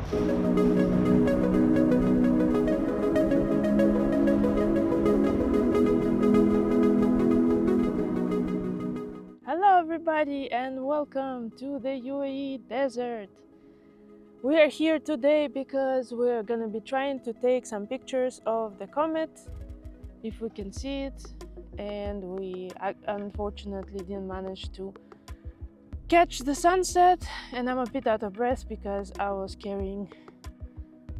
Hello everybody and welcome to the UAE desert. We are here today because we're gonna be trying to take some pictures of the comet, if we can see it, and we unfortunately didn't manage to catch the sunset, and I'm a bit out of breath because I was carrying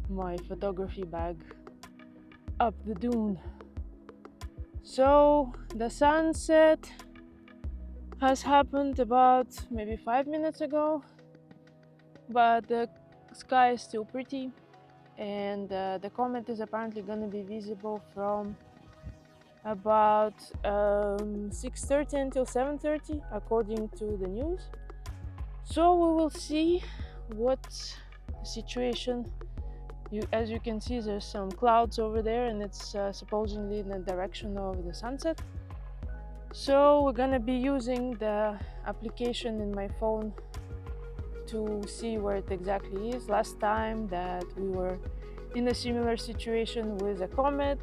my photography bag up the dune. So the sunset has happened about maybe 5 minutes ago, but the sky is still pretty, and the comet is apparently going to be visible from about 6:30 until 7:30 according to the news. So we will see what the situation. As you can see, there's some clouds over there, and it's supposedly in the direction of the sunset. So we're gonna be using the application in my phone to see where it exactly is. Last time that we were in a similar situation with a comet,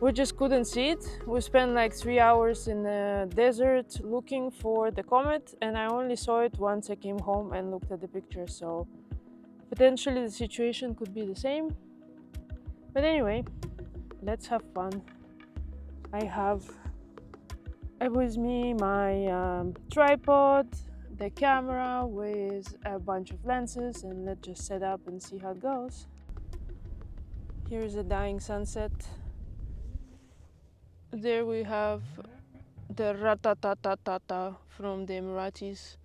we just couldn't see it. We spent like 3 hours in the desert looking for the comet, and I only saw it once I came home and looked at the picture. So potentially the situation could be the same. But anyway, let's have fun. I have with me my tripod, the camera with a bunch of lenses, and let's just set up and see how it goes. Here's a dying sunset. There we have the ratatatata from the Emiratis,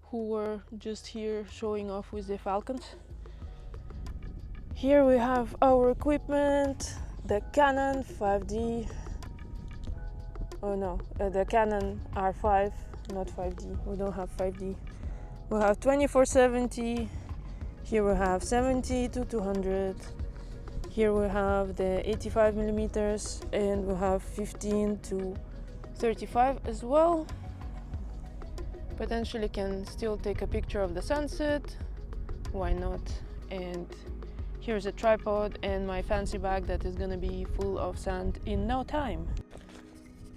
who were just here showing off with the falcons. Here we have our equipment, the Canon 5D. Oh no, the Canon R5, not 5D. We don't have 5D. We have 24-70. Here we have 70 to 200. Here we have the 85 millimeters, and we have 15 to 35 as well. Potentially can still take a picture of the sunset. Why not? And here's a tripod and my fancy bag that is gonna be full of sand in no time.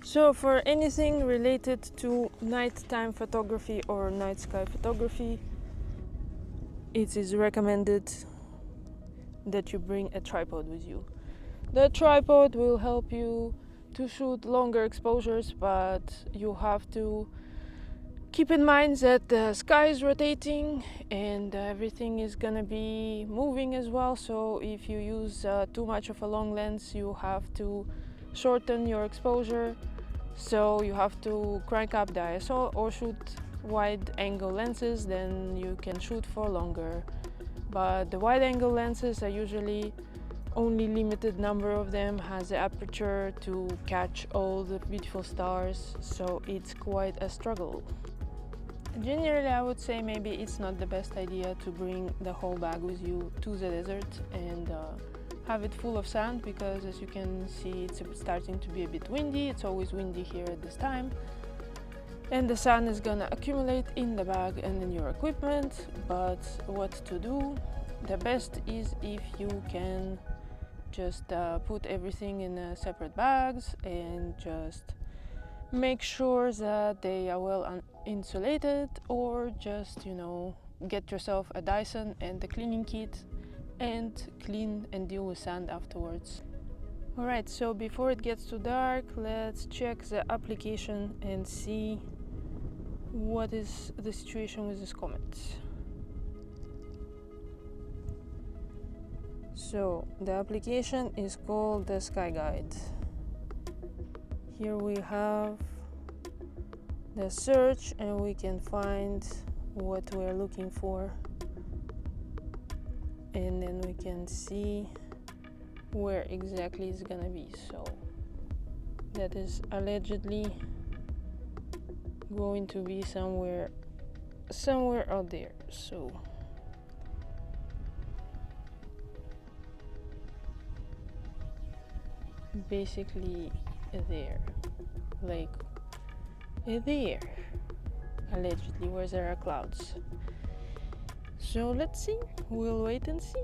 So for anything related to nighttime photography or night sky photography, it is recommended that you bring a tripod with you. The tripod will help you to shoot longer exposures, but you have to keep in mind that the sky is rotating and everything is gonna be moving as well. So if you use too much of a long lens, you have to shorten your exposure. So you have to crank up the ISO or shoot wide angle lenses, then you can shoot for longer. But the wide angle lenses are usually only limited number of them has the aperture to catch all the beautiful stars, so it's quite a struggle. Generally, I would say maybe it's not the best idea to bring the whole bag with you to the desert and have it full of sand, because as you can see, it's starting to be a bit windy. It's always windy here at this time, and the sand is gonna accumulate in the bag and in your equipment. But what to do? The best is if you can just put everything in separate bags and just make sure that they are well insulated, or just, you know, get yourself a Dyson and the cleaning kit and clean and deal with sand afterwards. Alright, so before it gets too dark, let's check the application and see what is the situation with this comet. So the application is called the Sky Guide. Here we have the search, and we can find what we're looking for, and then we can see where exactly it's gonna be. So that is allegedly going to be somewhere out there. So basically there, like there, allegedly, where there are clouds. So let's see, we'll wait and see.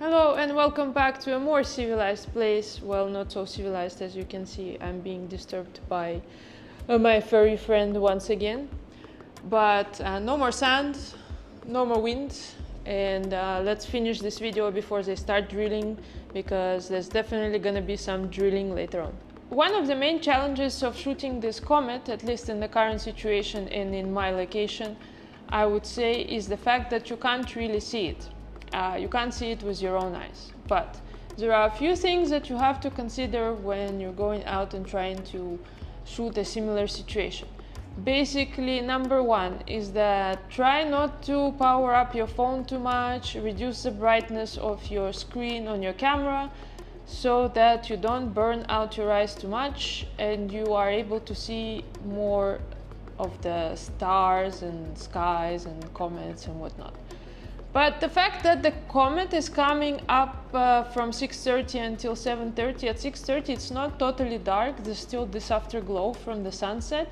Hello and welcome back to a more civilized place. Well, not so civilized, as you can see. I'm being disturbed by my furry friend once again. But no more sand, no more wind, and let's finish this video before they start drilling, because there's definitely gonna be some drilling later on. One of the main challenges of shooting this comet, at least in the current situation and in my location, I would say, is the fact that you can't really see it. You can't see it with your own eyes, but there are a few things that you have to consider when you're going out and trying to shoot a similar situation. Basically, number one is that try not to power up your phone too much, reduce the brightness of your screen on your camera so that you don't burn out your eyes too much and you are able to see more of the stars and skies and comets and whatnot. But the fact that the comet is coming up from 6:30 until 7:30, at 6:30 it's not totally dark, there's still this afterglow from the sunset,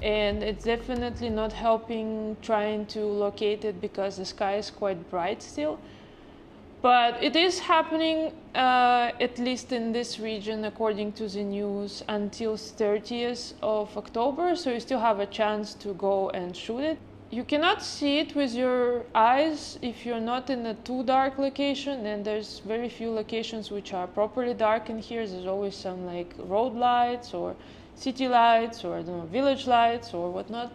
and it's definitely not helping trying to locate it because the sky is quite bright still. But it is happening, at least in this region, according to the news, until 30th of October, so you still have a chance to go and shoot it. You cannot see it with your eyes if you're not in a too dark location, and there's very few locations which are properly dark in here. There's always some like road lights or city lights or I don't know, village lights or whatnot.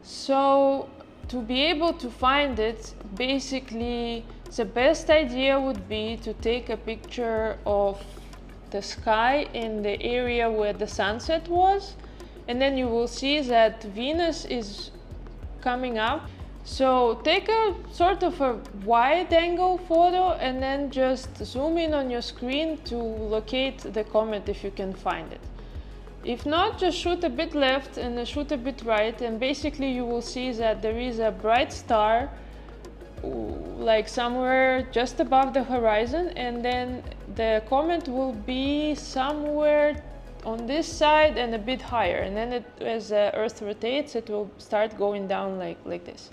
So to be able to find it, basically the best idea would be to take a picture of the sky in the area where the sunset was, and then you will see that Venus is coming up. So take a sort of a wide angle photo and then just zoom in on your screen to locate the comet if you can find it. If not, just shoot a bit left and shoot a bit right, and basically you will see that there is a bright star like somewhere just above the horizon, and then the comet will be somewhere on this side and a bit higher, and then as the Earth rotates it will start going down like this.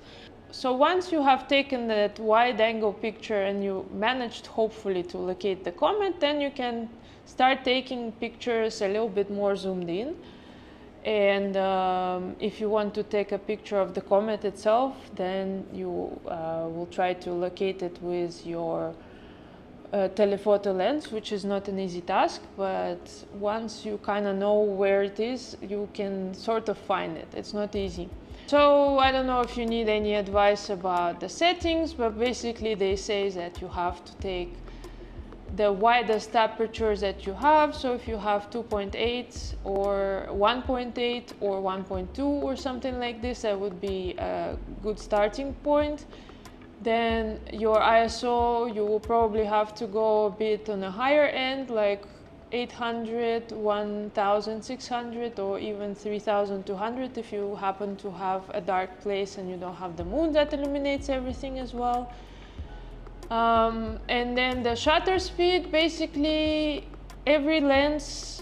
So once you have taken that wide angle picture and you managed hopefully to locate the comet, then you can start taking pictures a little bit more zoomed in. And if you want to take a picture of the comet itself, then you will try to locate it with your telephoto lens, which is not an easy task, but once you kind of know where it is, you can sort of find it. It's not easy. So I don't know if you need any advice about the settings, but basically they say that you have to take the widest aperture that you have. So if you have 2.8 or 1.8 or 1.2 or something like this, that would be a good starting point. Then your ISO, you will probably have to go a bit on a higher end, like 800, 1600 or even 3200 if you happen to have a dark place and you don't have the moon that illuminates everything as well. And then the shutter speed, basically every lens,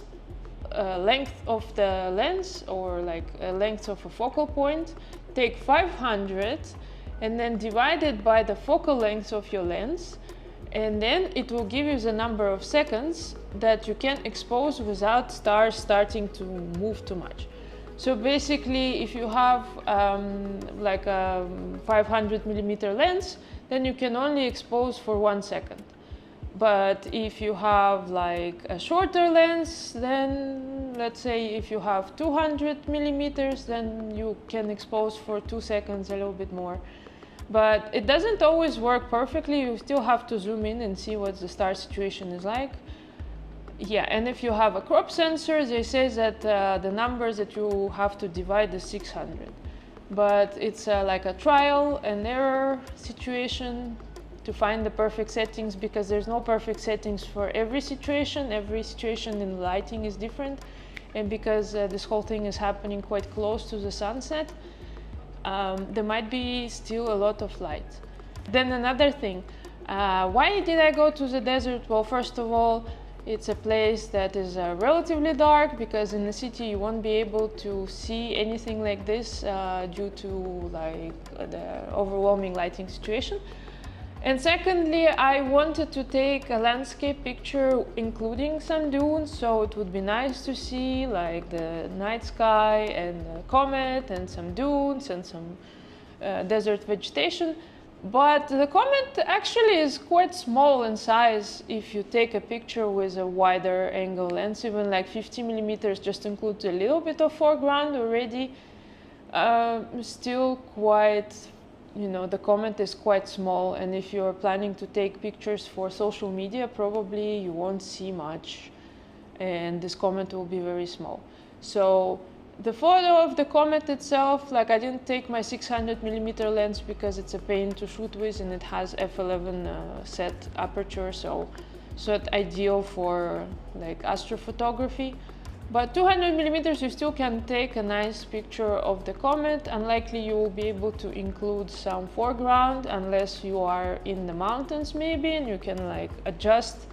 length of the lens, or like a length of a focal point, take 500 and then divide it by the focal length of your lens, and then it will give you the number of seconds that you can expose without stars starting to move too much. So basically, if you have like a 500 millimeter lens, then you can only expose for 1 second. But if you have like a shorter lens, then let's say if you have 200 millimeters, then you can expose for 2 seconds, a little bit more. But it doesn't always work perfectly. You still have to zoom in and see what the star situation is like. Yeah, and if you have a crop sensor, they say that the numbers that you have to divide is 600. But it's like a trial and error situation. to find the perfect settings, because there's no perfect settings for every situation. Every situation in lighting is different, and because this whole thing is happening quite close to the sunset, there might be still a lot of light. Then another thing, why did I go to the desert? Well, first of all, it's a place that is relatively dark, because in the city you won't be able to see anything like this due to like the overwhelming lighting situation. And secondly, I wanted to take a landscape picture including some dunes, so it would be nice to see like the night sky and the comet and some dunes and some desert vegetation. But the comet actually is quite small in size if you take a picture with a wider angle lens. Even like 50 millimeters just includes a little bit of foreground already. Still quite, you know, the comet is quite small, and if you're planning to take pictures for social media, probably you won't see much, and this comet will be very small. So the photo of the comet itself, like I didn't take my 600 millimeter lens because it's a pain to shoot with, and it has f11 set aperture, so it's ideal for like astrophotography. But 200 millimeters, you still can take a nice picture of the comet. Unlikely you will be able to include some foreground unless you are in the mountains maybe, and you can like adjust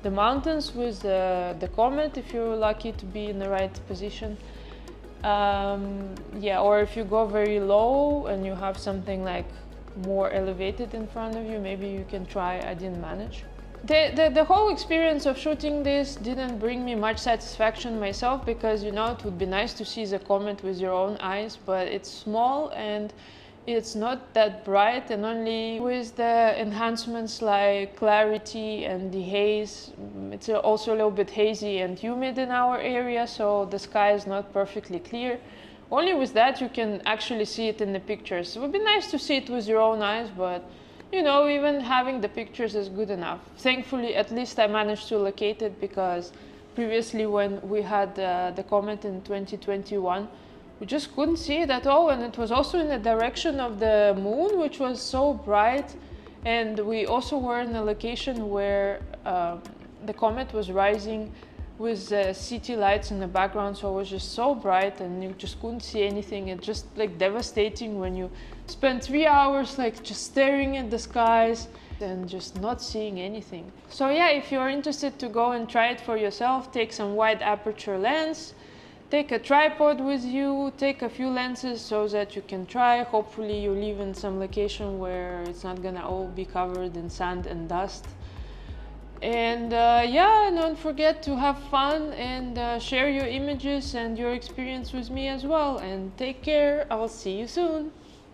the mountains with the comet if you're lucky to be in the right position. Yeah, or if you go very low and you have something like more elevated in front of you, maybe you can try. I didn't manage. The whole experience of shooting this didn't bring me much satisfaction myself, because, you know, it would be nice to see the comet with your own eyes, but it's small and it's not that bright, and only with the enhancements like clarity and the haze. It's also a little bit hazy and humid in our area, so the sky is not perfectly clear. Only with that you can actually see it in the pictures. It would be nice to see it with your own eyes, but you know, even having the pictures is good enough. Thankfully, at least I managed to locate it, because previously when we had the comet in 2021, we just couldn't see it at all, and it was also in the direction of the moon, which was so bright. And we also were in a location where the comet was rising with city lights in the background, so it was just so bright and you just couldn't see anything. It's just like devastating when you spend 3 hours like just staring at the skies and just not seeing anything. So yeah, if you're interested to go and try it for yourself, take some wide aperture lens, take a tripod with you, take a few lenses so that you can try. Hopefully you live in some location where it's not gonna all be covered in sand and dust. And yeah, don't forget to have fun and share your images and your experience with me as well. And take care. I'll see you soon.